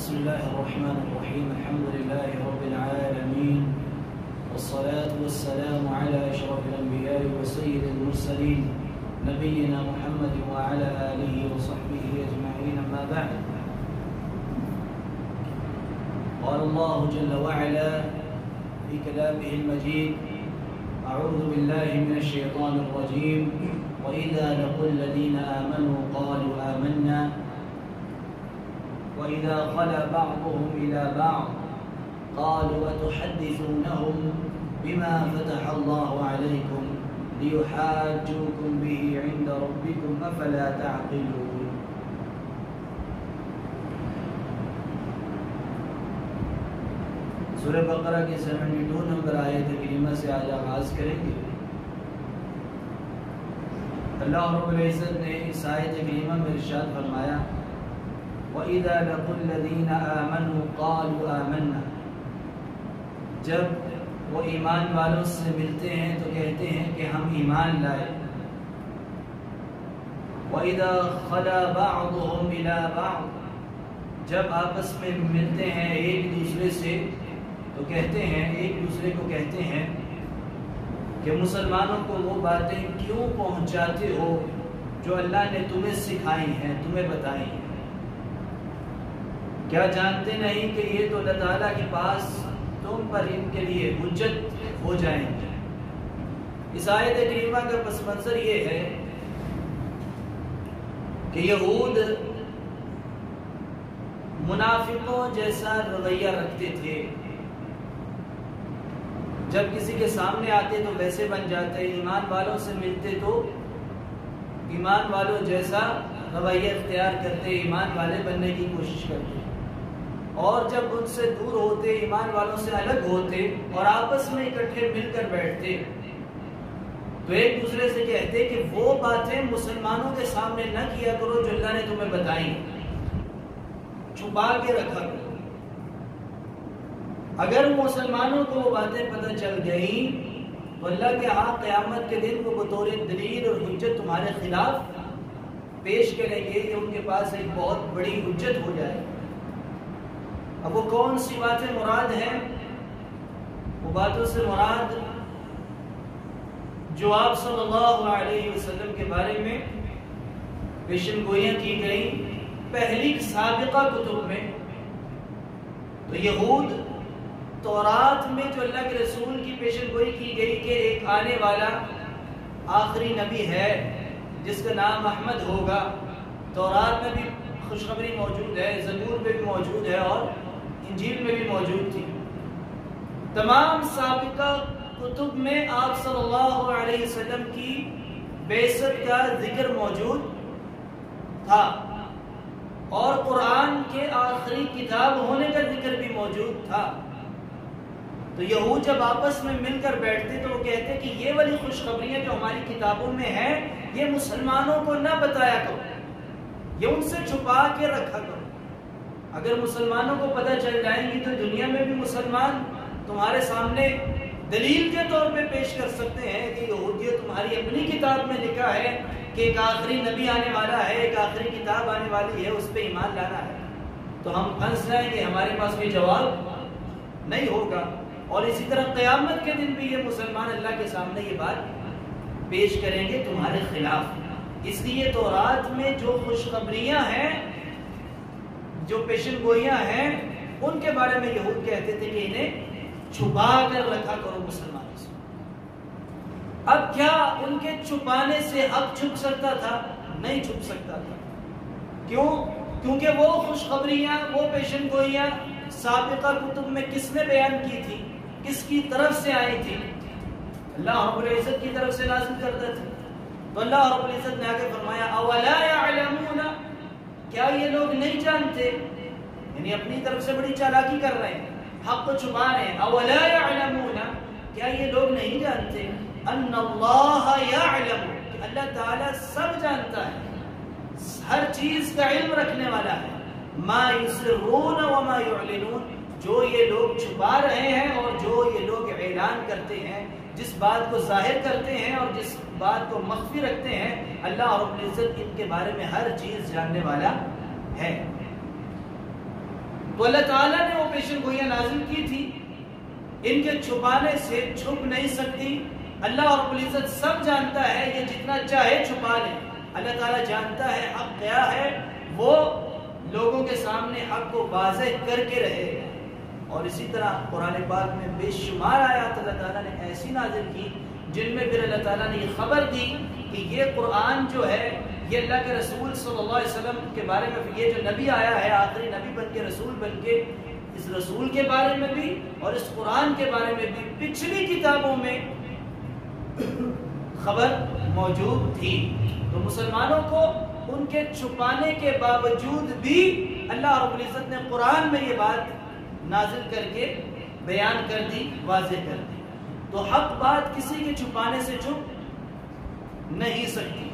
بسم الله الرحمن الرحيم. الحمد لله رب العالمين، والصلاة والسلام على أشرف الأنبياء وسيد المرسلين نبينا محمد وعلى آله وصحبه أجمعين. أما بعد، قال الله جل وعلا في كلامه المجيد: أعوذ بالله من الشيطان الرجيم. وإذا لقوا الذين آمنوا قالوا آمنا وإذا خلا بعضهم إلى بعض قالوا أتحدثونهم بما فتح الله عليكم ليحاجوكم به عند ربكم أفلا تعقلون. سورہ بقرہ کی 72 نمبر آیت کریمہ سے آج آغاز کریں گے. اللہ رب العزت نے اس آیت کریمہ میں ارشاد فرمایا: وَإِذَا لَقُوا الَّذِينَ آمَنُوا قَالُوا آمَنَّا. جب وہ ایمان والوں سے ملتے ہیں تو کہتے ہیں کہ ہم ایمان لائے. وَإِذَا خَلَا بَعْضُهُمْ إِلَى بَعْضٍ. جب آپس میں ملتے ہیں ایک دوسرے سے تو کہتے ہیں، ایک دوسرے کو کہتے ہیں کہ مسلمانوں کو وہ باتیں کیوں پہنچاتے ہو جو اللہ نے تمہیں سکھائی ہیں، تمہیں بتائی ہیں. کیا جانتے نہیں کہ یہ تو اللہ تعالیٰ کے پاس تم پر ان کے لیے حجت ہو جائیں گے. اس آیت کریمہ کا پس منظر یہ ہے کہ یہود منافقوں جیسا رویہ رکھتے تھے. جب کسی کے سامنے آتے تو ویسے بن جاتے، ایمان والوں سے ملتے تو ایمان والوں جیسا رویہ اختیار کرتے، ایمان والے بننے کی کوشش کرتے. اور جب ان سے دور ہوتے، ایمان والوں سے الگ ہوتے اور آپس میں اکٹھے مل کر بیٹھتے تو ایک دوسرے سے کہتے کہ وہ باتیں مسلمانوں کے سامنے نہ کیا کرو جو اللہ نے تمہیں بتائی، چھپا کے رکھا کرو. اگر مسلمانوں کو وہ باتیں پتہ چل گئیں تو اللہ کے ہاں قیامت کے دن وہ بطور دلیل اور حجت تمہارے خلاف پیش کریں گے. کہ ان کے پاس ایک بہت بڑی حجت ہو جائے. اب وہ کون سی باتیں مراد ہیں؟ وہ باتوں سے مراد جو آپ صلی اللہ علیہ وسلم کے بارے میں پیشن گوئیاں کی گئیں پہلی سابقہ کتب میں. تو یہود تورات میں جو اللہ کے رسول کی پیشن گوئی کی گئی کہ ایک آنے والا آخری نبی ہے جس کا نام احمد ہوگا، تورات میں بھی خوشخبری موجود ہے، زبور میں بھی موجود ہے اور انجیل میں بھی موجود تھی. تمام سابقہ کتب میں آپ صلی اللہ علیہ وسلم کی بعثت کا ذکر موجود تھا اور قرآن کے آخری کتاب ہونے کا ذکر بھی موجود تھا. تو یہود جب آپس میں مل کر بیٹھتے تو وہ کہتے کہ یہ والی خوشخبریاں جو ہماری کتابوں میں ہیں یہ مسلمانوں کو نہ بتایا کرو، یہ ان سے چھپا کے رکھا کرو. اگر مسلمانوں کو پتہ چل جائیں گی تو دنیا میں بھی مسلمان تمہارے سامنے دلیل کے طور پہ پیش کر سکتے ہیں کہ یہودیت تمہاری اپنی کتاب میں لکھا ہے کہ ایک آخری نبی آنے والا ہے، ایک آخری کتاب آنے والی ہے، اس پہ ایمان لانا ہے. تو ہم پھنس جائیں گے، ہمارے پاس کوئی جواب نہیں ہوگا. اور اسی طرح قیامت کے دن بھی یہ مسلمان اللہ کے سامنے یہ بات پیش کریں گے تمہارے خلاف. اس لیے تورات میں جو خوشخبریاں ہیں، جو پیشن گوئیاں ہیں، ان کے بارے میں یہود کہتے تھے کہ انہیں چھپا کر رکھا کرو مسلمانوں سے. اب کیا ان کے چھپانے سے حق چھپ سکتا تھا؟ نہیں چھپ سکتا تھا. کیوں؟ کیونکہ وہ خوشخبریاں، وہ پیشن گوئیاں سابقہ کتب میں کس نے بیان کی تھی، کس کی طرف سے آئی تھی؟ اللہ رب العزت کی طرف سے نازل کرتا تھا. تو اللہ رب العزت نے آگے فرمایا: اولا یعلمون. کیا یہ لوگ نہیں جانتے؟ یعنی اپنی طرف سے بڑی چالاکی کر رہے ہیں، حق کو چھپا رہے ہیں. اولا یعلمون. کیا یہ لوگ نہیں جانتے ان اللہ یعلم، کہ اللہ تعالیٰ سب جانتا ہے، ہر چیز کا علم رکھنے والا ہے. ما یسرون وما یعلنون. جو یہ لوگ چھپا رہے ہیں اور جو یہ لوگ اعلان کرتے ہیں، جس بات کو ظاہر کرتے ہیں اور جس بات کو مخفی رکھتے ہیں، اللہ رب العزت ان کے بارے میں ہر چیز جاننے والا ہے. تو اللہ تعالیٰ نے وہ پیشن گوئیاں نازل کی تھی، ان کے چھپانے سے چھپ نہیں سکتی۔ اللہ رب العزت سب جانتا ہے، یہ جتنا چاہے چھپا لے، اللہ تعالیٰ جانتا ہے حق کیا ہے، وہ لوگوں کے سامنے حق کو واضح کر کے رہے گا۔ اور اسی طرح قرآن پاک میں بے شمار آیات اللہ تعالیٰ نے ایسی نازل کی جن میں پھر اللہ تعالیٰ نے یہ خبر دی کہ یہ قرآن جو ہے یہ اللہ کے رسول صلی اللہ علیہ وسلم کے بارے میں، یہ جو نبی آیا ہے آخری نبی بن کے، رسول بن کے، اس رسول کے بارے میں بھی اور اس قرآن کے بارے میں بھی پچھلی کتابوں میں خبر موجود تھی۔ تو مسلمانوں کو ان کے چھپانے کے باوجود بھی اللہ رب العزت نے قرآن میں یہ بات نازل کر کے بیان کر دی، واضح کر دی۔ تو حق بات کسی کے چھپانے سے چھپ نہیں سکتی۔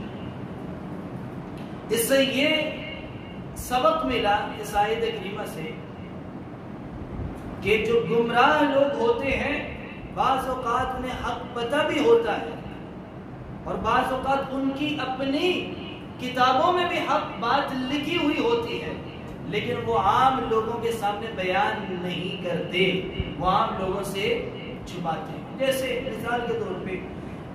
اس سے یہ سبق ملا اس آیت کریمہ سے کہ جو گمراہ لوگ ہوتے ہیں بعض اوقات انہیں حق پتہ بھی ہوتا ہے اور بعض اوقات ان کی اپنی کتابوں میں بھی حق بات لکھی ہوئی ہوتی ہے، لیکن وہ عام لوگوں کے سامنے بیان نہیں کرتے، وہ عام لوگوں سے چھپاتے ہیں۔ جیسے مثال کے طور پہ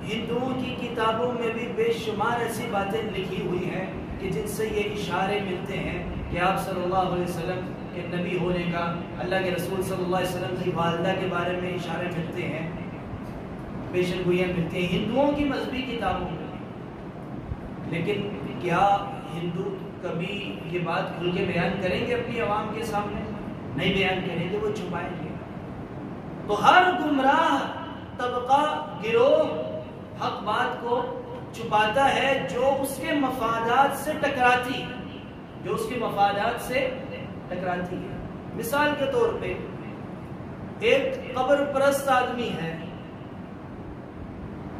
ہندوؤں کی کتابوں میں بھی بے شمار ایسی باتیں لکھی ہوئی ہیں کہ جن سے یہ اشارے ملتے ہیں کہ آپ صلی اللہ علیہ وسلم کے نبی ہونے کا، اللہ کے رسول صلی اللہ علیہ وسلم کی والدہ کے بارے میں اشارے ملتے ہیں، پیشن گوئیاں ملتی ہیں ہندوؤں کی مذہبی کتابوں میں۔ لیکن کیا ہندو کبھی یہ بات کھل کے بیان کریں گے اپنی عوام کے سامنے؟ نہیں بیان کریں گے، وہ چھپائیں گے۔ تو ہر گمراہ طبقہ، گروہ حق بات کو چھپاتا ہے جو اس کے مفادات سے ٹکراتی ہے، جو اس کے مفادات سے ٹکراتی ہے۔ مثال کے طور پہ ایک قبر پرست آدمی ہے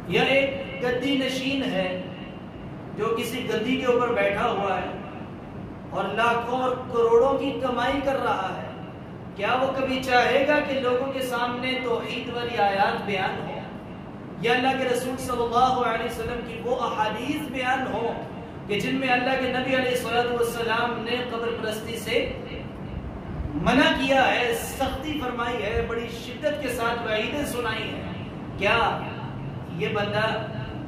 یا ایک گدی نشین ہے جو کسی گدی کے اوپر بیٹھا ہوا ہے اور لاکھوں اور کروڑوں کی کمائی کر رہا ہے، کیا وہ کبھی چاہے گا کہ لوگوں کے سامنے توحید والی آیات بیان ہو یا اللہ کے رسول صلی اللہ علیہ وسلم کی وہ احادیث بیان ہو کہ جن میں اللہ کے نبی علیہ السلام نے قبر پرستی سے منع کیا ہے، سختی فرمائی ہے، بڑی شدت کے ساتھ وعیدیں سنائی ہیں؟ کیا یہ بندہ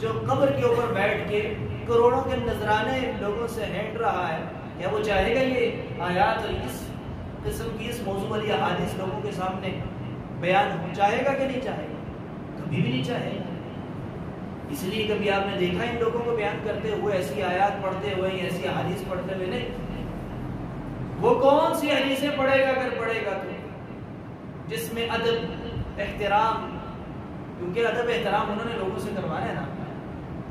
جو قبر کے اوپر بیٹھ کے کروڑوں کے نذرانے لوگوں سے ہینٹ رہا ہے، کیا وہ چاہے گا یہ آیات اور اس قسم کی اس موضوع والی احادیث لوگوں کے سامنے بیان ہو؟ چاہے گا کہ نہیں چاہے گا؟ کبھی بھی نہیں چاہے گا۔ اس لیے کبھی آپ نے دیکھا ان لوگوں کو بیان کرتے ہوئے، ایسی آیات پڑھتے ہوئے، ایسی احادیث پڑھتے ہوئے؟ نہیں۔ وہ کون سی حدیثیں پڑھے گا اگر پڑھے گا تو جس میں ادب، احترام، کیونکہ ادب احترام انہوں نے لوگوں سے کروانا ہے نا،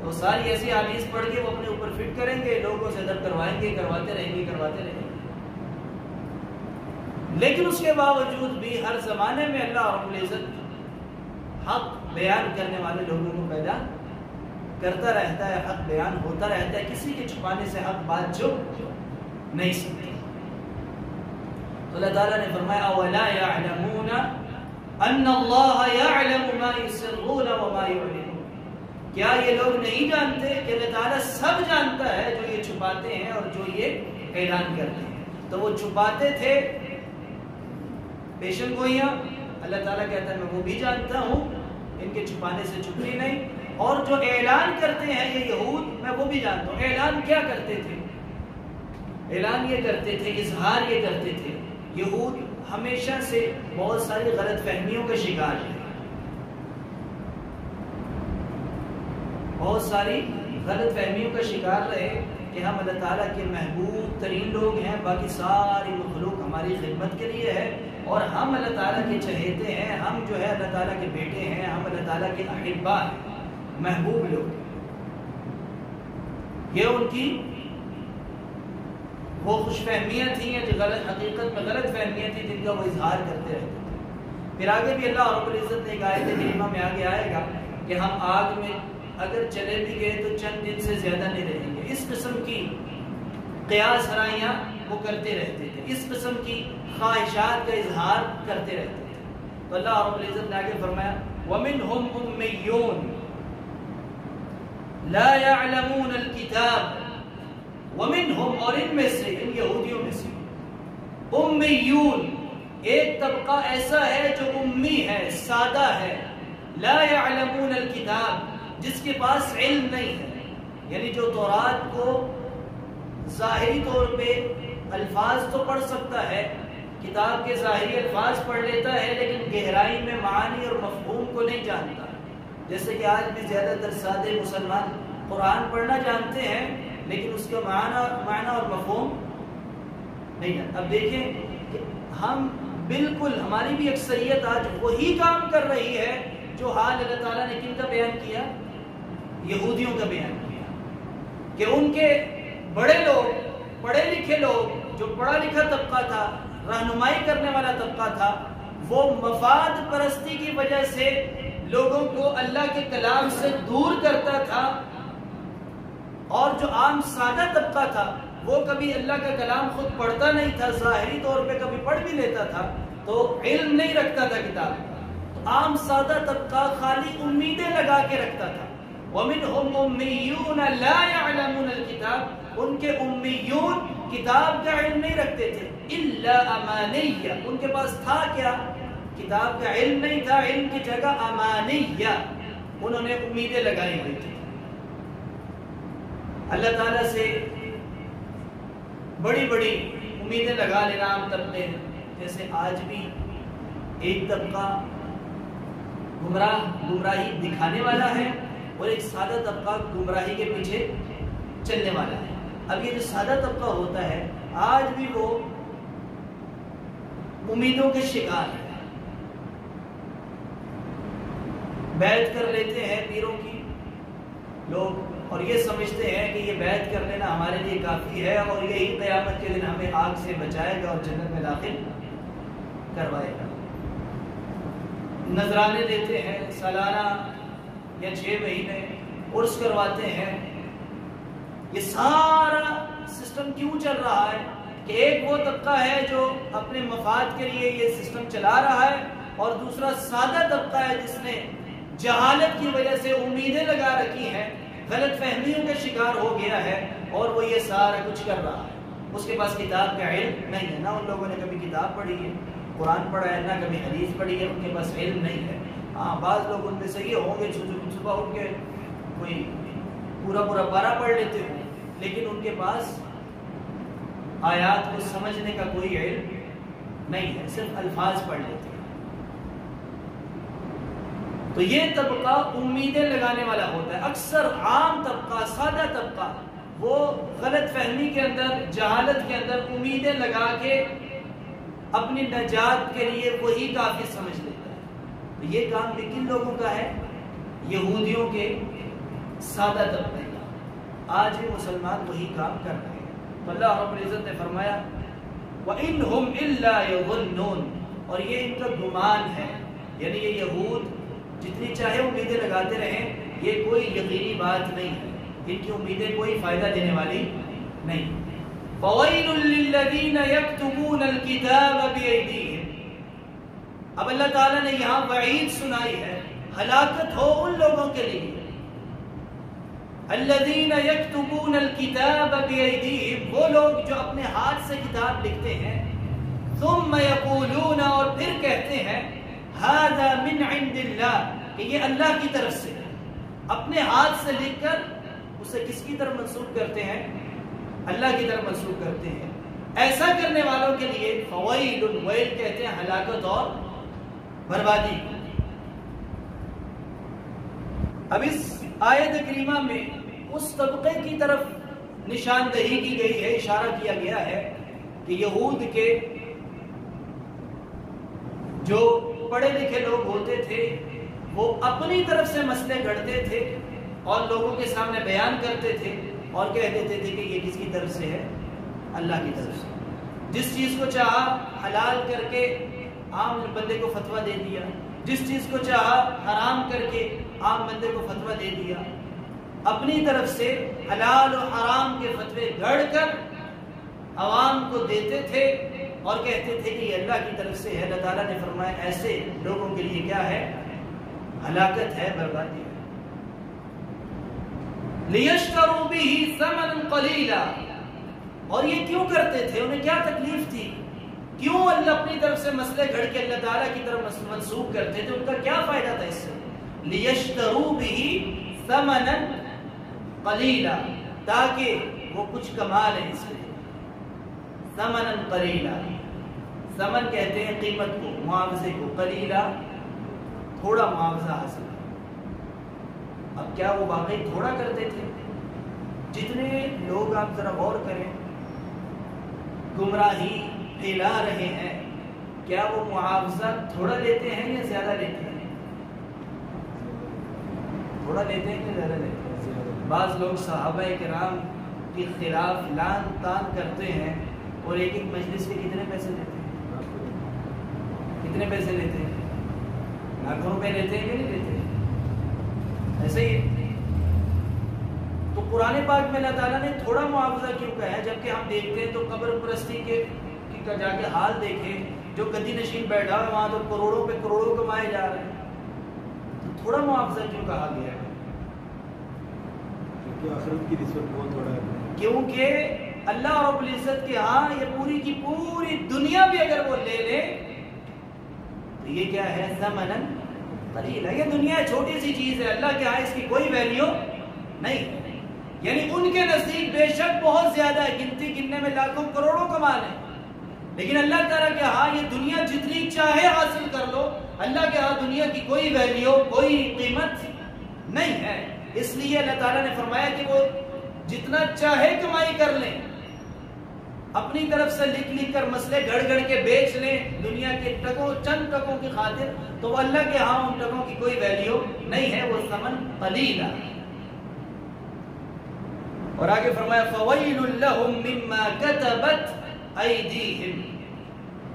تو ساری ایسی حدیث پڑھ کے وہ اپنے اوپر فٹ کریں گے، لوگوں سے ادب کروائیں گے، کرواتے رہیں گے، کرواتے رہیں گے۔ لیکن اس کے باوجود بھی ہر زمانے میں اللہ رب العزت حق بیان کرنے والے لوگوں کو پیدا کرتا رہتا ہے، حق بیان ہوتا رہتا ہے، کسی کے چھپانے سے حق بات چھپ نہیں سکتی۔ تو اللہ تعالیٰ نے فرمایا اولا یعلمون ان اللہ یعلم ما یسرون وما یعلنون، کیا یہ لوگ نہیں جانتے کہ اللہ تعالیٰ سب جانتا ہے جو یہ چھپاتے ہیں اور جو یہ اعلان کرتے ہیں؟ تو وہ چھپاتے تھے پیشن گوئیاں، اللہ تعالیٰ کہتا ہے میں وہ بھی جانتا ہوں، ان کے چھپانے سے چھپتی نہیں، اور جو اعلان کرتے ہیں یہ یہود، میں وہ بھی جانتا ہوں۔ اعلان کیا کرتے تھے؟ اعلان یہ کرتے تھے، اظہار یہ کرتے تھے۔ یہود ہمیشہ سے بہت ساری غلط فہمیوں کا شکار ہے، بہت ساری غلط فہمیوں کا شکار رہے کہ ہم اللہ تعالیٰ کے محبوب ترین لوگ ہیں، باقی ساری مخلوق ہماری خدمت کے لیے ہے، اور ہم اللہ تعالیٰ کے چہیتے ہیں، ہم جو ہے اللہ تعالیٰ کے بیٹے ہیں، ہم اللہ تعالیٰ کے احبا ہیں، محبوب لوگ۔ یہ ان کی وہ خوش فہمیاں تھیں جو غلط، حقیقت میں غلط فہمیاں تھیں جن کا وہ اظہار کرتے رہتے تھے۔ پھر آگے بھی اللہ رب العزت نے ایک آیت کریمہ میں آگے آئے گا کہ ہم آگ میں اگر چلے بھی گئے تو چند دن سے زیادہ نہیں رہیں گے۔ اس قسم کی قیاس ہرائیاں وہ کرتے رہتے تھے، اس قسم کی خواہشات کا اظہار کرتے رہتے تھے۔ تو اللہ رب العزت نے آگے فرمایا وَمِنْهُمْ أُمِّيُّونَ لَا يَعْلَمُونَ الْكِتَابَ، وَمِنْهُمْ، اور ان میں سے، ان یہودیوں میں سے، امیون، ایک طبقہ ایسا ہے جو امی ہے، سادہ ہے، لا يعلمون الکتاب، جس کے پاس علم نہیں ہے، یعنی جو تورات کو ظاہری طور پہ الفاظ تو پڑھ سکتا ہے، کتاب کے ظاہری الفاظ پڑھ لیتا ہے، لیکن گہرائی میں معانی اور مفہوم کو نہیں جانتا. جیسے کہ آج بھی زیادہ تر سادے مسلمان قرآن پڑھنا جانتے ہیں لیکن اس کا معنی اور مفہوم نہیں جانتا. اب دیکھیں کہ ہم بالکل، ہماری بھی اکثریت آج وہی کام کر رہی ہے جو حال اللہ تعالیٰ نے کن کا بیان کیا؟ یہودیوں کا بیان کیا، کہ ان کے بڑے لوگ، پڑھے لکھے لوگ، جو پڑھا لکھا طبقہ تھا، رہنمائی کرنے والا طبقہ تھا، وہ مفاد پرستی کی وجہ سے لوگوں کو اللہ کے کلام سے دور کرتا تھا، اور جو عام سادہ طبقہ تھا وہ کبھی اللہ کا کلام خود پڑھتا نہیں تھا، ظاہری طور پہ کبھی پڑھ بھی لیتا تھا تو علم نہیں رکھتا تھا کتاب کا. تو عام سادہ طبقہ خالی امیدیں لگا کے رکھتا تھا. وَمِنْهُمْ أُمِّيُّونَ لَا يَعْلَمُونَ الْكِتَابَ، ان کے امیون کتاب کا علم نہیں رکھتے تھے. إِلَّا أَمَانِيَّ، ان کے پاس تھا کیا؟ کتاب کا علم نہیں تھا، علم کی جگہ امانیہ، انہوں نے امیدیں لگائی ہوئی تھی. اللہ تعالیٰ سے بڑی بڑی امیدیں لگا لینا عام طبقے ہیں. جیسے آج بھی ایک طبقہ گمراہی دکھانے والا ہے اور ایک سادہ طبقہ گمراہی کے پیچھے چلنے والا ہے. اب یہ جو سادہ طبقہ ہوتا ہے آج بھی وہ امیدوں کے شکار ہے. بیعت کر لیتے ہیں پیروں کی لوگ اور یہ سمجھتے ہیں کہ یہ بیعت کر لینا ہمارے لیے کافی ہے اور یہی قیامت کے دن ہمیں آگ سے بچائے گا اور جنت میں داخل کروائے گا. نذرانے دیتے ہیں سالانہ یا 6 مہینے عرس کرواتے ہیں. یہ سارا سسٹم کیوں چل رہا ہے کہ ایک وہ طبقہ ہے جو اپنے مفاد کے لیے یہ سسٹم چلا رہا ہے اور دوسرا سادہ طبقہ ہے جس نے جہالت کی وجہ سے امیدیں لگا رکھی ہیں، غلط فہمیوں کا شکار ہو گیا ہے اور وہ یہ سارا کچھ کر رہا ہے. اس کے پاس کتاب کا علم نہیں ہے، نہ ان لوگوں نے کبھی کتاب پڑھی ہے، قرآن پڑھا ہے، نہ کبھی حدیث پڑھی ہے، ان کے پاس علم نہیں ہے. ہاں بعض لوگ ان میں سے یہ ہوں گے صبح اٹھ کے کوئی پورا پارہ پڑھ لیتے ہوں، لیکن ان کے پاس آیات کو سمجھنے کا کوئی علم نہیں ہے، صرف الفاظ پڑھ لیتے ہیں. تو یہ طبقہ امیدیں لگانے والا ہوتا ہے. اکثر عام طبقہ، سادہ طبقہ، وہ غلط فہمی کے اندر، جہالت کے اندر امیدیں لگا کے اپنی نجات کے لیے وہی کافی سمجھ لیتا ہے. تو یہ کام بھی کن لوگوں کا ہے؟ یہودیوں کے سادہ طبقے کا. آج بھی مسلمان وہی کام کر رہے ہیں. تو اللہ رب العزت نے فرمایا وَإِنْهُمْ إِلَّا يَظُنُّونَ، اور یہ ان کا گمان ہے، یعنی یہ یہود جتنی چاہے امیدیں لگاتے رہیں یہ کوئی یقینی بات نہیں ہے، ان کی امیدیں کوئی فائدہ دینے والی نہیں. فَوَيْلٌ لِّلَّذِينَ يَكْتُبُونَ الْكِتَابَ بِأَيْدِيهِمْ، اب اللہ تعالیٰ نے یہاں وعید سنائی ہے، ہلاکت ہو ان لوگوں کے لیے. الذین یکتبون الکتاب بأیدیہم، وہ لوگ جو اپنے ہاتھ سے کتاب لکھتے ہیں، ثم یقولون، اور پھر کہتے ہیں، ھذا من عند اللہ، کہ یہ اللہ کی طرف سے ہے. اپنے ہاتھ سے لکھ کر اسے کس کی طرف منسوب کرتے ہیں؟ اللہ کی طرف منسوب کرتے ہیں. ایسا کرنے والوں کے لیے فویل، ویل کہتے ہیں ہلاکت اور بربادی. اب اس آیت کریمہ میں اس طبقے کی طرف نشاندہی کی گئی ہے، اشارہ کیا گیا ہے کہ یہود کے جو پڑھے لکھے لوگ ہوتے تھے وہ اپنی طرف سے مسئلے گھڑتے تھے اور لوگوں کے سامنے بیان کرتے تھے اور کہہ دیتے تھے کہ یہ کس کی طرف سے ہے؟ اللہ کی طرف سے. جس چیز کو چاہا حلال کر کے عام بندے کو فتویٰ دے دیا، جس چیز کو چاہا حرام کر کے عام بندے کو فتویٰ دے دیا. اپنی طرف سے حلال و حرام کے فتوے گھڑ کر عوام کو دیتے تھے اور کہتے تھے کہ یہ اللہ کی طرف سے ہے. اللہ تعالیٰ نے فرمایا ایسے لوگوں کے لیے کیا ہے؟ ہلاکت ہے، بربادی ہے. لِيَشْتَرُوا بِهِ ثَمَنًا قَلِيلًا، اور یہ کیوں کرتے تھے؟ انہیں کیا تکلیف تھی کیوں اللہ اپنی طرف سے مسئلے گھڑ کے اللہ تعالیٰ کی طرف منسوخ کرتے تھے؟ ان کا کیا فائدہ تھا اس سے؟ لِيَشْتَرُوا بِهِ ثَمَنًا قَلِيلًا، تاکہ وہ کچھ کما لیں اس سے. ثَمَنًا قَلِيلًا، ثمن کہتے ہیں قیمت کو، معاوضے کو، قلیلہ تھوڑا معاوضہ حاصل. اب کیا وہ واقعی تھوڑا کرتے تھے؟ جتنے لوگ آپ ذرا غور کریں گمراہی پھیلا رہے ہیں، کیا وہ معاوضہ تھوڑا لیتے ہیں یا زیادہ لیتے ہیں؟ تھوڑا لیتے ہیں کہ زیادہ لیتے ہیں؟ بعض لوگ صحابہ کرام کے خلاف لعن طعن کرتے ہیں اور ایک ایک مجلس کے کتنے پیسے لیتے ہیں؟ کتنے پیسے لیتے ہیں؟ لاکھوں روپے لیتے ہیں کہ نہیں لیتے ہیں؟ ایسے ہی تو قرآن پاک میں اللہ تعالیٰ نے تھوڑا معاوضہ کیوں کہا ہے؟ جبکہ ہم دیکھتے ہیں تو قبر پرستی کے کا جا کے حال دیکھیں، جو گدی نشین بیٹھا ہے وہاں تو کروڑوں پہ کروڑوں کمائے جا رہے ہیں. تو تھوڑا معاوضہ کیوں کہا گیا ہے؟ کیونکہ آخرت کی رشوت بہت تھوڑا ہے. کیونکہ اللہ رب العزت کے ہاں یہ پوری کی پوری دنیا بھی اگر وہ لے لے تو یہ کیا ہے؟ ثمناً قلیلا، یہ دنیا چھوٹی سی چیز ہے، اللہ کے ہاں اس کی کوئی ویلیو نہیں ہے. یعنی ان کے نزدیک بے شک بہت زیادہ ہے، گنتی گننے میں لاکھوں کروڑوں کما لیں، لیکن اللہ تعالیٰ کے ہاں یہ دنیا جتنی چاہے حاصل کر لو، اللہ کے ہاں دنیا کی کوئی ویلیو، کوئی قیمت نہیں ہے. اس لیے اللہ تعالیٰ نے فرمایا کہ وہ جتنا چاہے کمائی کر لیں، اپنی طرف سے لکھ لکھ کر مسئلے گھڑ گھڑ کے بیچ لیں دنیا کے ٹکوں چند ٹکوں کی خاطر، تو وہ اللہ کے ہاں ان ٹکوں کی کوئی ویلیو نہیں ہے، وہ ثمن قلیل ہے. اور آگے فرمایا فَوَيْلٌ لَهُم مِّمَّا كَتَبَتْ أَيْدِيهِمْ،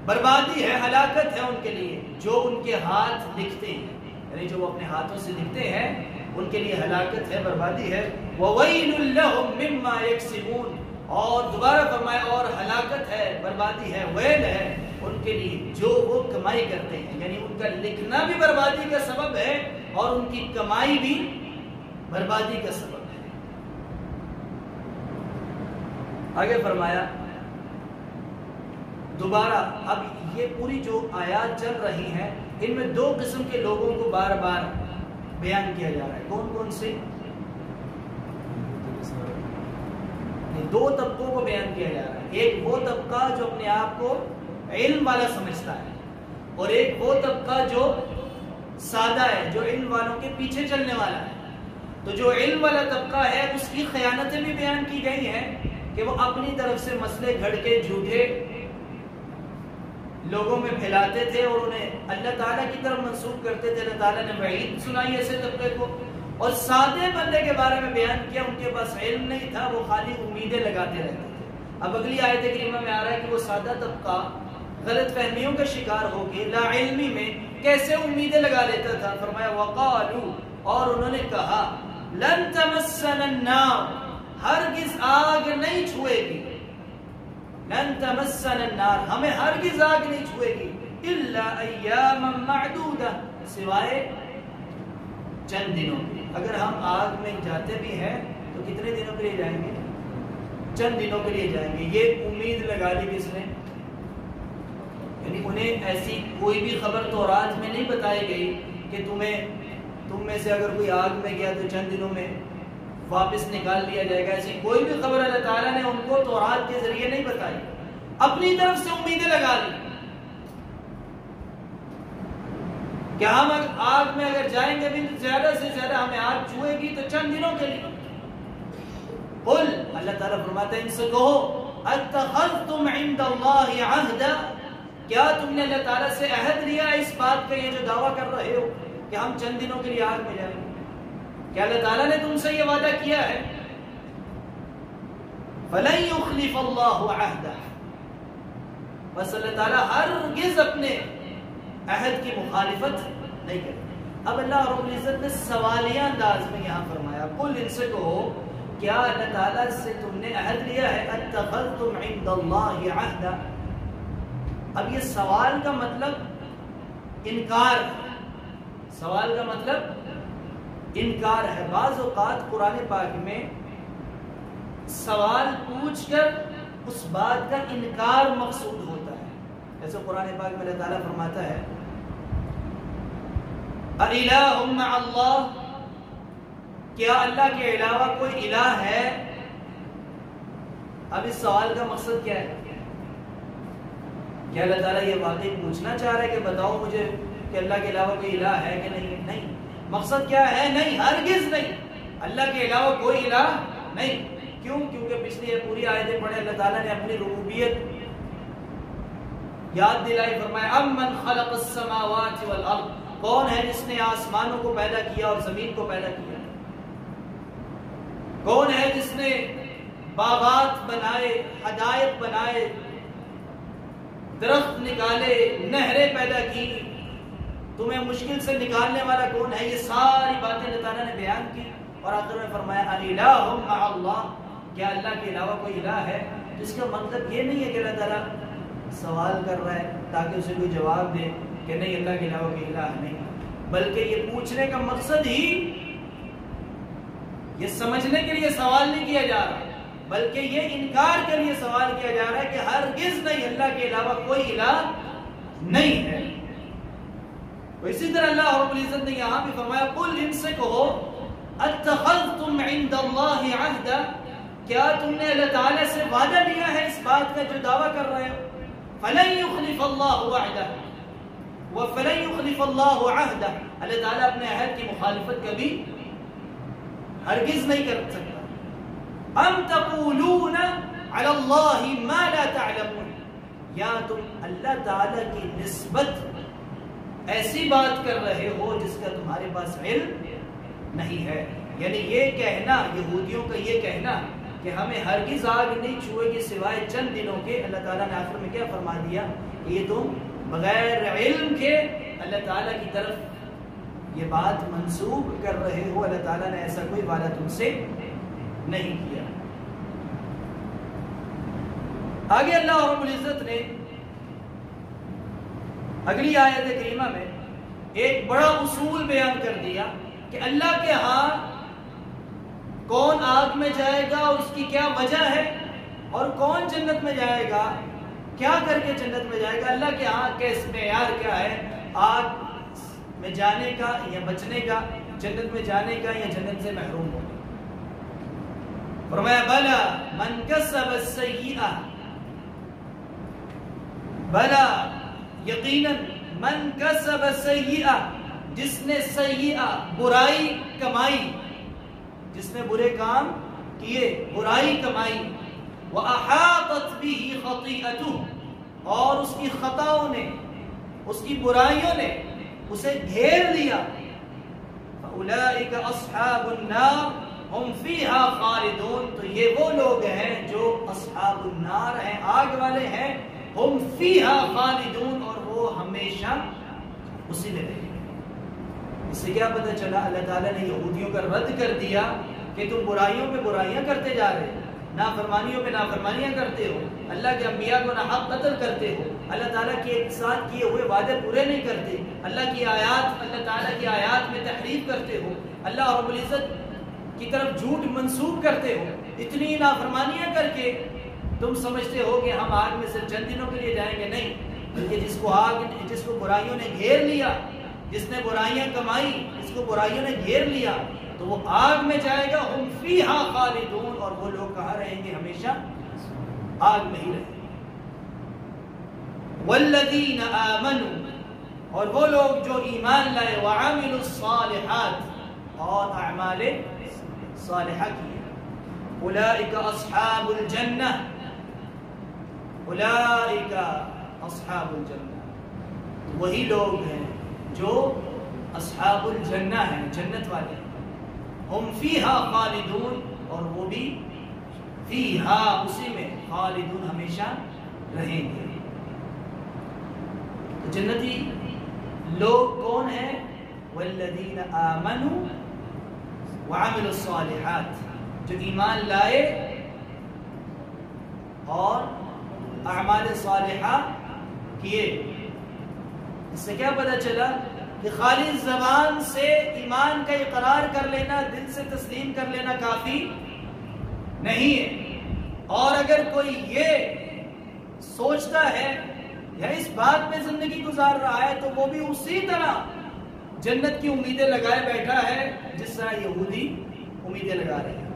بربادی ہے، ہلاکت ہے ان کے لیے جو ان کے ہاتھ لکھتے ہیں، یعنی جو وہ اپنے ہاتھوں سے لکھتے ہیں ان کے لیے ہلاکت ہے، بربادی ہے. وَوَيْلٌ لَهُم مِّمَّا يَكْسِبُونَ، اور دوبارہ فرمایا اور ہلاکت ہے، بربادی ہے، ویل ہے ان کے لیے جو وہ کمائی کرتے ہیں. یعنی ان کا لکھنا بھی بربادی کا سبب ہے اور ان کی کمائی بھی بربادی کا سبب ہے. آگے فرمایا دوبارہ، اب یہ پوری جو آیات چل رہی ہیں ان میں دو قسم کے لوگوں کو بار بار بیان کیا جا رہا ہے. کون کون سے؟ دو طبقوں کو بیان کیا جا رہا ہے. ایک وہ طبقہ جو اپنے آپ کو علم والا سمجھتا ہے، اور ایک وہ طبقہ جو سادہ ہے، جو علم والوں کے پیچھے چلنے والا ہے. تو جو علم والا طبقہ ہے اس کی خیانتیں بھی بیان کی گئی ہیں کہ وہ اپنی طرف سے مسئلے گھڑ کے جھوٹے لوگوں میں پھیلاتے تھے اور انہیں اللہ تعالیٰ کی طرف منسوخ کرتے تھے. اللہ تعالیٰ نے وعید سنائی ایسے طبقے کو، اور سادے بندے کے بارے میں بیان کیا ان کے پاس علم نہیں تھا، وہ خالی امیدیں لگاتے رہتے تھے. اب اگلی آیت کریمہ میں آ رہا ہے کہ وہ سادہ طبقہ غلط فہمیوں کا شکار ہو کے لا علمی میں کیسے امیدیں لگا لیتا تھا. فرمایا وقالو، اور انہوں نے کہا لن تمسنا النار، ہرگز آگ نہیں چھوئے گی. لن تمسنا النار، ہمیں ہرگز آگ نہیں چھوئے گی. الا ایاما معدودہ، سوائے چند دنوں کے. اگر ہم آگ میں جاتے بھی ہیں تو کتنے دنوں کے لیے جائیں گے؟ چند دنوں کے لیے جائیں گے. یہ امید لگا لی کس نے؟ یعنی انہیں ایسی کوئی بھی خبر تورات میں نہیں بتائی گئی کہ تم میں سے اگر کوئی آگ میں گیا تو چند دنوں میں واپس نکال لیا جائے گا. ایسی کوئی بھی خبر اللہ تعالیٰ نے ان کو تورات کے ذریعے نہیں بتائی، اپنی طرف سے امیدیں لگا لی کہ ہم آگ میں اگر جائیں گے بھی زیادہ سے زیادہ ہمیں آگ چھوئے گی تو چند دنوں کے لیے. قل، اللہ تعالیٰ فرماتے ہیں ان سے کہو اتخذتم عند اللہ عہدا، کیا تم نے اللہ تعالیٰ سے عہد لیا اس بات کا، یہ جو دعویٰ کر رہے ہو کہ ہم چند دنوں کے لیے آگ میں جائیں گے؟ کیا اللہ تعالیٰ نے تم سے یہ وعدہ کیا ہے؟ فَلَن يُخْلِفَ اللَّهُ عَهْدَهُ، بس اللہ تعالیٰ ہرگز اپنے عہد کی مخالفت نہیں کرتے. اب اللہ رب العزت نے سوالیہ انداز میں یہاں فرمایا قل، ان سے کہو کیا اللہ تعالیٰ سے تم نے عہد لیا ہے؟ اتخذتم عند اللہ عہدا. اب یہ سوال کا مطلب انکار ہے، سوال کا مطلب انکار ہے. بعض اوقات قرآن پاک میں سوال پوچھ کر اس بات کا انکار مقصود ہوتا ہے. جیسے قرآن پاک میں اللہ تعالیٰ فرماتا ہے اَإِلَٰهٌ مَّعَ اللَّهِ، کیا اللہ کے علاوہ کوئی الہ ہے؟ اب اس سوال کا مقصد کیا ہے؟ کیا اللہ تعالیٰ یہ واقعی پوچھنا چاہ رہا ہے کہ بتاؤ مجھے کہ اللہ کے علاوہ کوئی الہ ہے کہ نہیں؟ نہیں، مقصد کیا ہے؟ نہیں، ہرگز نہیں، اللہ کے علاوہ کوئی الہ نہیں۔ کیوں؟ کیونکہ پچھلی یہ پوری آیتیں پڑھے اللہ تعالیٰ نے اپنی ربوبیت یاد دلائی، فرمایا امن خلق السماوات والارض، کون ہے جس نے آسمانوں کو پیدا کیا اور زمین کو پیدا کیا؟ کون ہے جس نے باغات بنائے، حدائق بنائے، درخت نکالے، نہریں پیدا کی؟ تمہیں مشکل سے نکالنے والا کون ہے؟ یہ ساری باتیں اللہ تعالیٰ نے بیان کی اور آخر میں فرمایا الہ مع اللہ، کیا اللہ کے علاوہ کوئی الہ ہے؟ جس کا مطلب یہ نہیں ہے کہ اللہ تعالیٰ سوال کر رہا ہے تاکہ اسے کوئی جواب دے کہ نہیں اللہ کے علاوہ کوئی الہ نہیں، بلکہ یہ پوچھنے کا مقصد ہی یہ سمجھنے کے لیے سوال نہیں کیا جا رہا، بلکہ یہ انکار کے لیے سوال کیا جا رہا ہے کہ ہرگز نہیں، اللہ کے علاوہ کوئی الہ نہیں ہے۔ اسی طرح اللہ رب العزت نے یہاں بھی فرمایا قل ان سے کہو اتخذتم عند اللہ عہدا، کیا تم نے اللہ تعالیٰ سے وعدہ لیا ہے اس بات کا جو دعویٰ کر رہے ہو؟ فلن يخلف اللہ وعدہ وفلن يخلف اللہ عہدہ، اللہ تعالیٰ اپنے عہد کی مخالفت کبھی ہرگز نہیں کر سکتا۔ ام تقولون علی اللہ ما لا تعلمون، یا تم اللہ تعالیٰ کی نسبت ایسی بات کر رہے ہو جس کا تمہارے پاس علم نہیں ہے۔ یعنی یہ کہنا، یہودیوں کا یہ کہنا کہ ہمیں ہرگز آگ نہیں چھوئے گی سوائے چند دنوں کے، اللہ تعالیٰ نے آخر میں کیا فرما دیا کہ یہ تم بغیر علم کے اللہ تعالیٰ کی طرف یہ بات منسوب کر رہے ہو، اللہ تعالیٰ نے ایسا کوئی وعدہ تم سے نہیں کیا۔ آگے اللہ رب العزت نے اگلی آیت کریمہ میں ایک بڑا اصول بیان کر دیا کہ اللہ کے ہاں کون آگ میں جائے گا اور اس کی کیا وجہ ہے، اور کون جنت میں جائے گا، کیا کر کے جنت میں جائے گا، اللہ کے ہاں کیس معیار کیا ہے آگ میں جانے کا یا بچنے کا، جنت میں جانے کا یا جنت سے محروم ہونے کا۔ فرمایا بلا من کسب السیئہ، بلا یقیناً من کسب سیئہ، جس نے سیئہ برائی کمائی، جس نے برے کام کیے، برائی کمائی، وَأَحَاطَتْ بِهِ خَطِيئَتُهُ، اور اس کی خطاؤں نے، اس کی برائیوں نے اسے گھیر لیا، فَأُولَئِكَ أَصْحَابُ النَّارِ هُمْ فِيهَا خَالِدُونَ، تو یہ وہ لوگ ہیں جو اصحاب النار ہیں، آگ والے ہیں، ہم فیہا خالدون، اور وہ ہمیشہ اسی میں رہیں گے۔ اس سے کیا پتہ چلا؟ اللہ تعالیٰ نے یہودیوں کا رد کر دیا کہ تم برائیوں پہ برائیاں کرتے جا رہے ہو، نافرمانیوں پہ نافرمانیاں کرتے ہو، اللہ کے انبیاء کو ناحق قتل کرتے ہو، اللہ تعالیٰ کے ساتھ کیے ہوئے وعدے پورے نہیں کرتے، اللہ کی آیات، اللہ تعالیٰ کی آیات میں تحریف کرتے ہو، اللہ رب العزت کی طرف جھوٹ منسوب کرتے ہو، اتنی نافرمانیاں کر کے تم سمجھتے ہو کہ ہم آگ میں صرف چند دنوں کے لیے جائیں گے۔ نہیں، بلکہ جس کو برائیوں نے گھیر لیا، جس نے برائیاں کمائی، جس کو برائیوں نے گھیر لیا، تو وہ آگ میں جائے گا، ہم فیہا خالدون، اور وہ لوگ کہاں رہیں گے؟ ہمیشہ آگ میں ہی رہیں گے۔ والذین آمنوا، اور وہ لوگ جو ایمان لائے، وعملوا الصالحات، اور اعمال صالحہ کیے، اولئک اصحاب الجنہ، اولئک اصحاب الجنہ، وہی لوگ ہیں جو اصحاب الجنہ ہیں، جنت والے ہیں، ہم فیہا خالدون، اور وہ بھی فیہا، اسی میں، خالدون، ہمیشہ رہیں گے۔ تو جنتی لوگ کون ہیں؟ والذین آمنوا وعملوا الصالحات، جو ایمان لائے اور اعمال صالحہ کیے۔ اس سے کیا پتہ چلا کہ خالی زبان سے ایمان کا اقرار کر لینا، دل سے تسلیم کر لینا کافی نہیں ہے، اور اگر کوئی یہ سوچتا ہے یا اس بات میں زندگی گزار رہا ہے تو وہ بھی اسی طرح جنت کی امیدیں لگائے بیٹھا ہے جس طرح یہودی امیدیں لگا رہے ہیں.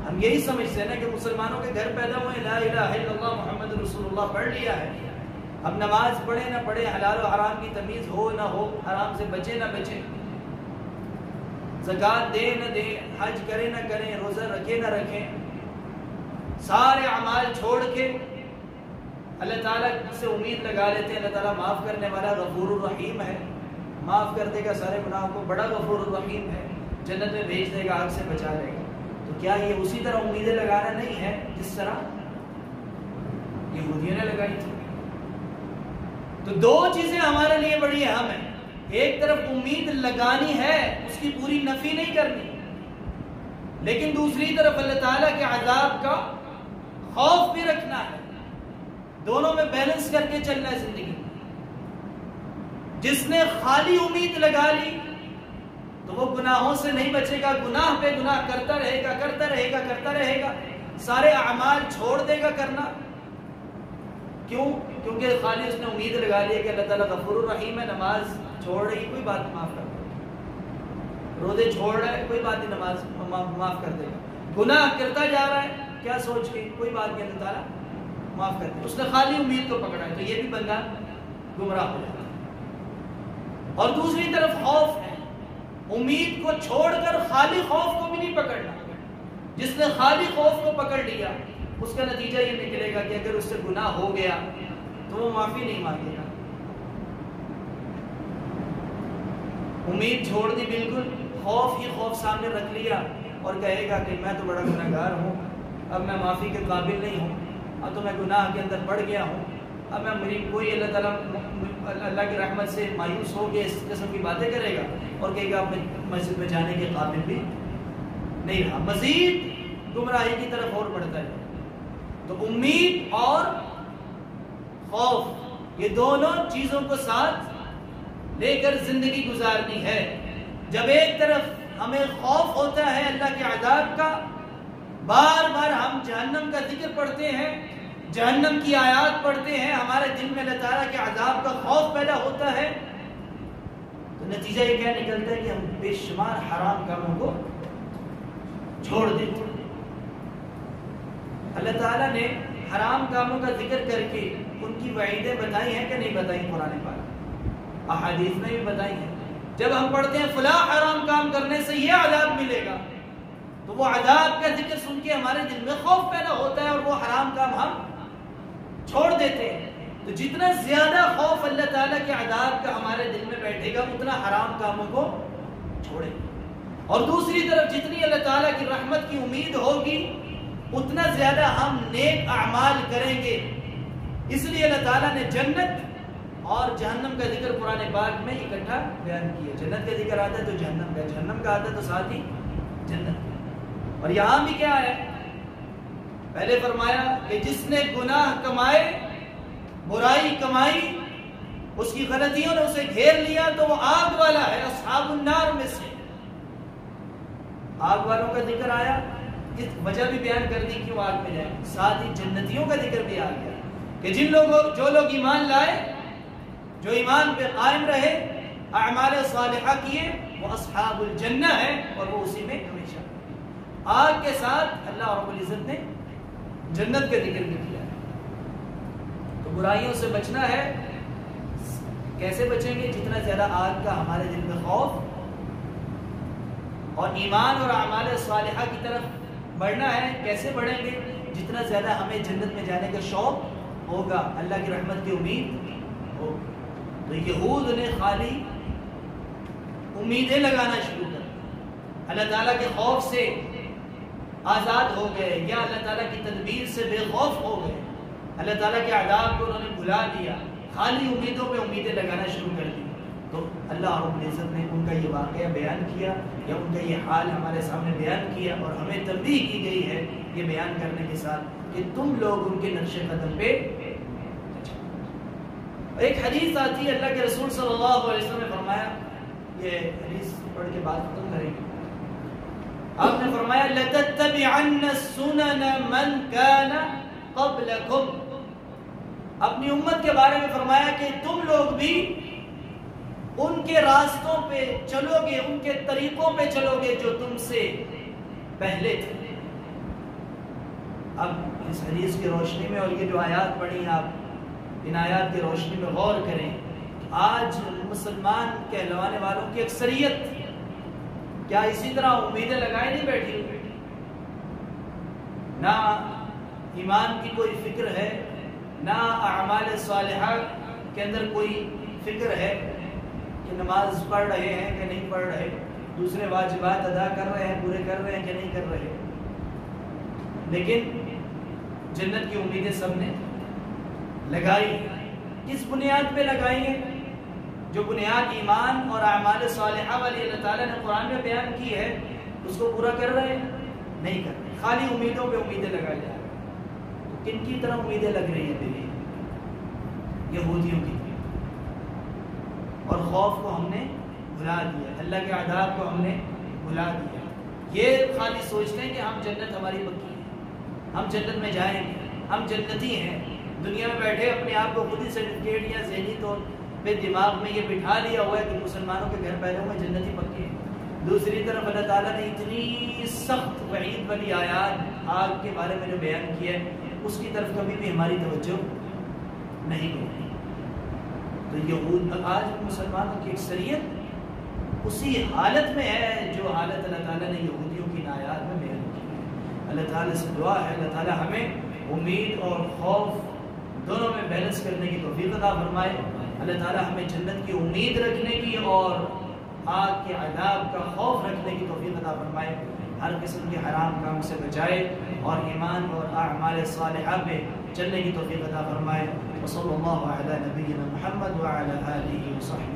ہم یہی سمجھتے ہیں نا کہ مسلمانوں کے گھر پیدا ہوئے لا الہ الا اللہ محمد رسول اللہ پڑھ لیا ہے. اب نماز پڑھے نہ پڑھے، حلال و حرام کی تمیز ہو نہ ہو، حرام سے بچے نہ بچے، زکوٰۃ دے نہ دے، حج کرے نہ کریں، روزہ رکھے نہ رکھیں، سارے اعمال چھوڑ کے اللہ تعالیٰ سے امید لگا لیتے ہیں. اللہ تعالیٰ معاف کرنے والا غفور الرحیم ہے، معاف کر دے گا سارے گناہوں کو، بڑا غفور الرحیم ہے، جنت میں بھیج دے گا، آگ سے بچا لے گا. تو کیا یہ اسی طرح امیدیں لگانا نہیں ہے جس طرح یہودیوں نے لگائی تھی؟ تو دو چیزیں ہمارے لیے بڑی اہم ہیں. ایک طرف امید لگانی ہے، اس کی پوری نفی نہیں کرنی، لیکن دوسری طرف اللہ تعالیٰ کے عذاب کا خوف بھی رکھنا ہے. دونوں میں بیلنس کر کے چلنا ہے زندگی. جس نے خالی امید لگا لی تو وہ گناہوں سے نہیں بچے گا، گناہ پہ گناہ کرتا رہے گا، کرتا رہے گا، کرتا رہے گا، سارے اعمال چھوڑ دے گا کرنا. کیوں؟ کیونکہ خالی اس نے امید لگا لی ہے کہ اللہ تعالیٰ غفور الرحیم ہے، نماز چھوڑ رہی کوئی بات نہیں معاف کر دے گا، روزے چھوڑ رہا ہے کوئی بات نہیں نماز معاف کر دے گا، گناہ کرتا جا رہا ہے کیا سوچ کے کوئی بات نہیں اللہ تعالیٰ معاف کر دے. اس نے خالی امید کو پکڑا ہے تو یہ بھی بندہ گمراہ ہو جاتا ہے. اور دوسری طرف خوف ہے، امید کو چھوڑ کر خالی خوف کو بھی نہیں پکڑنا. جس نے خالی خوف کو پکڑ لیا اس کا نتیجہ یہ نکلے گا کہ اگر اس سے گناہ ہو گیا تو وہ معافی نہیں مانگے گا. امید چھوڑ دی بالکل، خوف ہی خوف سامنے رکھ لیا اور کہے گا کہ میں تو بڑا گناہگار ہوں، اب میں معافی کے قابل نہیں ہوں، اب تو میں گناہ کے اندر پڑ گیا ہوں، اب میں میری کوئی اللہ تعالیٰ اللہ کی رحمت سے مایوس ہو کے اس قسم کی باتیں کرے گا اور کہے گا اپنے مسجد میں جانے کے قابل بھی نہیں رہا، مزید گمراہی کی طرف اور بڑھتا ہے. تو امید اور خوف یہ دونوں چیزوں کو ساتھ لے کر زندگی گزارنی ہے. جب ایک طرف ہمیں خوف ہوتا ہے اللہ کے عذاب کا، بار بار ہم جہنم کا ذکر پڑھتے ہیں، جہنم کی آیات پڑھتے ہیں، ہمارے دل میں اللہ تعالیٰ کے عذاب کا خوف پیدا ہوتا ہے، تو نتیجہ یہ کیا نکلتا ہے کہ ہم بے شمار حرام کاموں کو چھوڑ دیتے ہیں. اللہ تعالیٰ نے حرام کاموں کا ذکر کر کے ان کی وعیدیں بتائی ہیں کہ نہیں بتائی؟ قرآن پاک احادیث میں بھی بتائی ہیں. جب ہم پڑھتے ہیں فلاں حرام کام کرنے سے یہ عذاب ملے گا تو وہ عذاب کا ذکر سن کے ہمارے دل میں خوف پیدا ہوتا ہے اور وہ حرام کام ہم چھوڑ دیتے ہیں. تو جتنا زیادہ خوف اللہ تعالیٰ کے عذاب کا ہمارے دل میں بیٹھے گا اتنا حرام کاموں کو چھوڑیں گے. اور دوسری طرف جتنی اللہ تعالیٰ کی رحمت کی امید ہوگی اتنا زیادہ ہم نیک اعمال کریں گے. اس لیے اللہ تعالیٰ نے جنت اور جہنم کا ذکر قرآن پاک میں اکٹھا بیان کیا. جنت کا ذکر آتا ہے تو جہنم کا، جہنم کا آتا ہے تو ساتھ ہی جنت. اور یہاں بھی کیا ہے؟ پہلے فرمایا کہ جس نے گناہ کمائے، برائی کمائی، اس کی غلطیوں نے اسے گھیر لیا تو وہ آگ والا ہے، اصحاب النار میں سے. آگ والوں کا ذکر آیا، اس وجہ بھی بیان کر دی کیوں آگ میں جائیں. ساتھ ہی جنتیوں کا ذکر بھی آ گیا کہ جو لوگ ایمان لائے، جو ایمان پہ قائم رہے، اعمال صالحہ کیے، وہ اصحاب الجنہ ہے اور وہ اسی میں ہمیشہ. آگ کے ساتھ اللہ رب العزت نے جنت کا ذکر بھی کیا ہے. تو برائیوں سے بچنا ہے. کیسے بچیں گے؟ جتنا زیادہ آگ کا ہمارے دل میں خوف اور ایمان اور اعمال صالحہ کی طرف بڑھنا ہے. کیسے بڑھیں گے؟ جتنا زیادہ ہمیں جنت میں جانے کا شوق ہوگا، اللہ کی رحمت کی امید ہو. تو یہود نے خالی امیدیں لگانا شروع کر، اللہ تعالیٰ کے خوف سے آزاد ہو گئے یا اللہ تعالیٰ کی تدبیر سے بے خوف ہو گئے. اللہ تعالیٰ کے عذاب کو انہوں نے بھلا دیا، خالی امیدوں پہ امیدیں لگانا شروع کر دی. تو اللہ رب العزت نے ان کا یہ واقعہ بیان کیا یا ان کا یہ حال ہمارے سامنے بیان کیا اور ہمیں تنبیہ کی گئی ہے یہ بیان کرنے کے ساتھ کہ تم لوگ ان کے نقش قدم پہ. ایک حدیث آتی ہے، اللہ کے رسول صلی اللہ علیہ وسلم نے فرمایا، یہ حدیث پڑھ کے بات ختم کریں گے. آپ نے فرمایا لَتَتَّبِعَنَّ سُنَنَ مَنْ كَانَ قَبْلَكُمْ، اپنی امت کے بارے میں فرمایا کہ تم لوگ بھی ان کے راستوں پہ چلو گے، ان کے طریقوں پہ چلو گے جو تم سے پہلے تھے۔ اب اس حدیث کی روشنی میں اور یہ جو آیات پڑھی ہیں، آپ ان آیات کی روشنی میں غور کریں۔ آج مسلمان کہلوانے والوں کی اکثریت کیا اسی طرح امیدیں لگائے نہیں بیٹھی ہوئی؟ نہ ایمان کی کوئی فکر ہے، نہ اعمال صالحہ کے اندر کوئی فکر ہے کہ نماز پڑھ رہے ہیں کہ نہیں پڑھ رہے، دوسرے واجبات ادا کر رہے ہیں، پورے کر رہے ہیں کہ نہیں کر رہے۔ لیکن جنت کی امیدیں سب نے لگائی، کس بنیاد پہ لگائی ہیں؟ جو بنیاد ایمان اور اعمال صالحہ والی اللہ تعالیٰ نے قرآن میں بیان کی ہے، اس کو پورا کر رہے ہیں؟ نہیں کر رہے، خالی امیدوں پہ امیدیں لگائی جا رہی ہیں۔ کن کی طرح امیدیں لگ رہی ہیں میری؟ یہودیوں کی، اور خوف کو ہم نے بھلا دیا، اللہ کے عذاب کو ہم نے بھلا دیا۔ یہ خالی سوچتے ہیں کہ ہم جنت ہماری پکی ہے، ہم جنت میں جائیں گے، ہم جنتی ہیں۔ دنیا میں بیٹھے اپنے آپ کو خود ہی سرٹیفکیٹ یا ذہنی طور پہ دماغ میں یہ بٹھا لیا ہوا ہے کہ مسلمانوں کے گھر پیدا ہوئے جنتی پکی ہے۔ دوسری طرف اللہ تعالیٰ نے اتنی سخت وعید والی آیات آگ کے بارے میں جو بیان کیا ہے، اس کی طرف کبھی بھی ہماری توجہ نہیں ہوتی۔ تو یہود آج مسلمانوں کی اکثریت اسی حالت میں ہے جو حالت اللہ تعالیٰ نے یہودیوں کی آیات میں بیان کی ہے۔ اللہ تعالیٰ سے دعا ہے اللہ تعالیٰ ہمیں امید اور خوف دونوں میں بیلنس کرنے کی توفیق عطا فرمائے۔ اللہ تعالیٰ ہمیں جنت کی امید رکھنے کی اور آگ کے عذاب کا خوف رکھنے کی توفیق عطا فرمائے، ہر قسم کے حرام کام سے بچائے اور ایمان اور اعمال صالحہ پہ چلنے کی توفیق عطا فرمائے۔ وصلی اللہ علی نبینا محمد وعلی آلہ وصحبہ۔